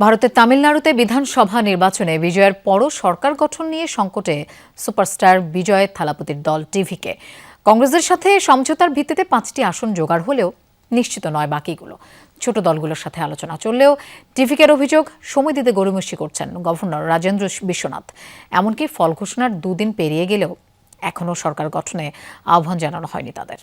ভারতের তামিলনাড়ুতে বিধানসভা নির্বাচনে বিজয়ের পরও সরকার গঠন নিয়ে সংকটে সুপারস্টার বিজয় থালাপতির দল টিভিকে। কংগ্রেসের সাথে সমঝোতার ভিত্তিতে 5টি আসন জোগাড় হলেও নিশ্চিত নয় বাকিগুলো। ছোট দলগুলোর সাথে আলোচনা চললেও টিভিকের অভিযোগ সময় দিতে গড়িমসি করছেন গভর্নর রাজেন্দ্র বিশ্বনাথ। এমনকি ফল ঘোষণার 2 দিন পেরিয়ে গেলেও এখনও সরকার গঠনে আহ্বান জানানো হয়নি তাদের।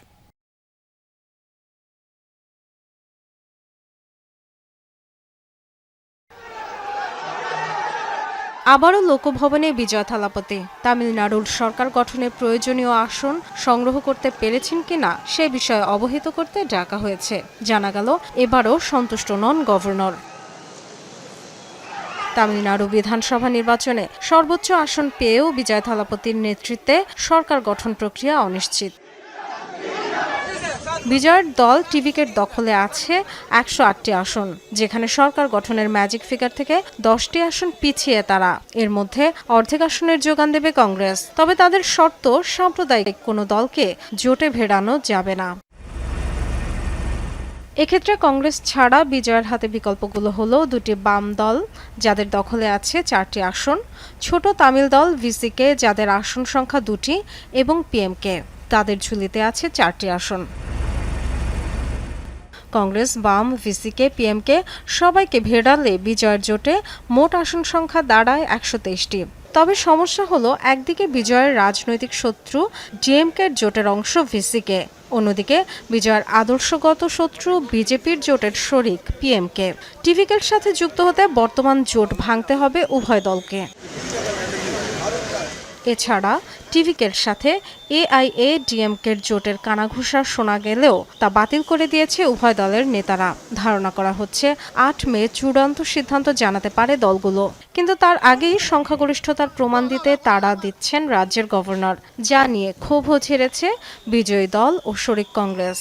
আবারও লোকভবনে বিজয় থালাপতি তামিলনাড়ুর সরকার গঠনে প্রয়োজনীয় আসন সংগ্রহ করতে পেরেছেন কিনা সে বিষয়ে অবহিত করতে ডাকা হয়েছে। জানা গেল এবারও সন্তুষ্ট নন গভর্নর। তামিলনাড়ু বিধানসভা নির্বাচনে সর্বোচ্চ আসন পেয়েও বিজয় থালাপতির নেতৃত্বে সরকার গঠন প্রক্রিয়া অনিশ্চিত। বিজয়ের দল টিভিকের দখলে আছে 108টি আসন, যেখানে সরকার গঠনের ম্যাজিক ফিগার থেকে 10টি আসন পিছিয়ে তারা। এর মধ্যে অর্ধেক আসনের যোগান দেবে কংগ্রেস, তবে তাদের শর্ত সাম্প্রদায়িক কোনো দলকে জোটে ভেড়ানো যাবে না। এক্ষেত্রে কংগ্রেস ছাড়া বিজয়ের হাতে বিকল্পগুলো হলো 2টি বাম দল, যাদের দখলে আছে 4টি আসন, ছোট তামিল দল ভিসিকে, যাদের আসন সংখ্যা 2টি, এবং পিএমকে, তাদের ঝুলিতে আছে 4টি আসন। কংগ্রেস, বাম, ভিসিকে, পিএমকে সবাইকে ভেড়ালে বিজয়ের জোটে মোট আসন সংখ্যা দাঁড়ায় 123টি। তবে সমস্যা হলো, একদিকে বিজয়ের রাজনৈতিক শত্রু ডিএমকের জোটের অংশ ভিসিকে, অন্যদিকে বিজয়ের আদর্শগত শত্রু বিজেপির জোটের শরিক পিএমকে। টিভিকের সাথে যুক্ত হতে বর্তমান জোট ভাঙতে হবে উভয় দলকে। এছাড়া টিভিকের সাথে এআইএডিএমকের জোটের কানাঘুষা শোনা গেলেও তা বাতিল করে দিয়েছে উভয় দলের নেতারা। ধারণা করা হচ্ছে 8 মে চূড়ান্ত সিদ্ধান্ত জানাতে পারে দলগুলো, কিন্তু তার আগেই সংখ্যাগরিষ্ঠতার প্রমাণ দিতে তাড়া দিচ্ছেন রাজ্যের গভর্নর, যা নিয়ে ক্ষোভও ঝেড়েছে বিজয়ী দল ও শরিক কংগ্রেস।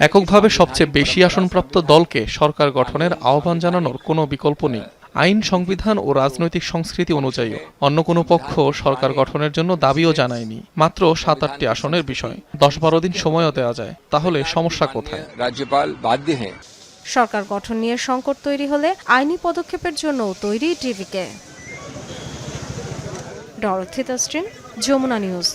এককভাবে সবচেয়ে বেশি আসনপ্রাপ্ত দলকে সরকার গঠনের আহ্বান জানানোর কোনো বিকল্প নেই। আইন, সংবিধান ও রাজনৈতিক সংস্কৃতি অনুযায়ী অন্য কোনো পক্ষ সরকার গঠনের জন্য দাবিও জানায়নি। মাত্র 7-8টি আসনের বিষয়, 10-12 দিন সময়ও দেওয়া যায়, তাহলে সমস্যা কোথায়? রাজ্যপাল বাধ্য হন। সরকার গঠন নিয়ে সংকট তৈরি হলে আইনি পদক্ষেপের জন্য তৈরি টিভিকে। Dorothy Tasrin, Jamuna news.